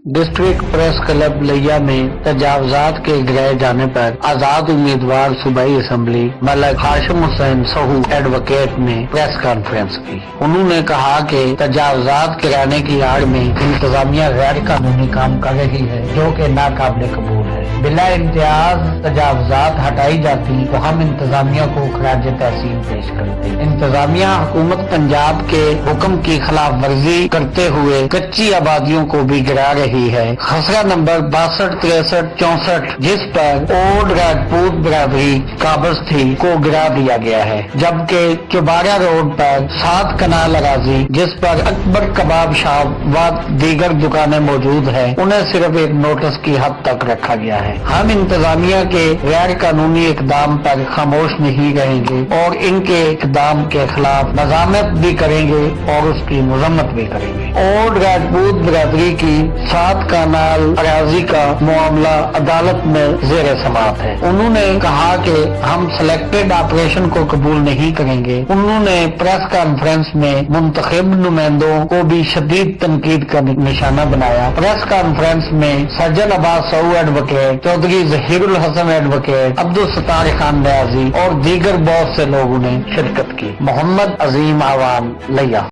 District press club लिया में तजावजात के गिराए जाने पर आजाद उम्मीदवार सूबाई असम्बली मलक हाशिम हुसैन सहू एडवोकेट ने प्रेस कॉन्फ्रेंस की। उन्होंने कहा कि तजावजात गिराने की आड़ में इंतजामिया गैर कानूनी काम कर रही है जो कि नाकाबिले कबूल है। बिला इम्तियाज तजावजात हटाई जाती तो हम इंतजामिया को खराज तहसीन पेश करते। इंतजामिया हुकूमत पंजाब के हुक्म की खिलाफ वर्जी करते हुए कच्ची आबादियों को भी गिरा रही है। खसरा नंबर 62, 63, 64 जिस पर ओल्ड राजपूत बिरादरी काबज थी को गिरा दिया गया है, जबकि चुबारा रोड पर 7 कनाल अराजी जिस पर अकबर कबाब शॉप व दीगर दुकानें मौजूद है उन्हें सिर्फ एक नोटिस की हद तक रखा गया है। हम इंतजामिया के गैर कानूनी इकदाम पर खामोश नहीं रहेंगे और इनके इकदाम के खिलाफ मज़ामत भी करेंगे और उसकी मजम्मत भी करेंगे। ओल्ड राजपूत बिरादरी की 7 कनाल अराजी का मामला अदालत में ज़ेर समाअत है। उन्होंने कहा कि हम सिलेक्टेड ऑपरेशन को कबूल नहीं करेंगे। उन्होंने प्रेस कॉन्फ्रेंस में मुंतखब नुमाइंदों को भी शदीद तनकीद का निशाना बनाया। प्रेस कॉन्फ्रेंस में सज्जन अब्बास सऊ एडवोकेट, चौधरी जहीरुल हसन एडवोकेट, अब्दुल सत्तार खान न्याजी और दीगर बहुत से लोगों ने शिरकत की। मोहम्मद अजीम आवान लिया।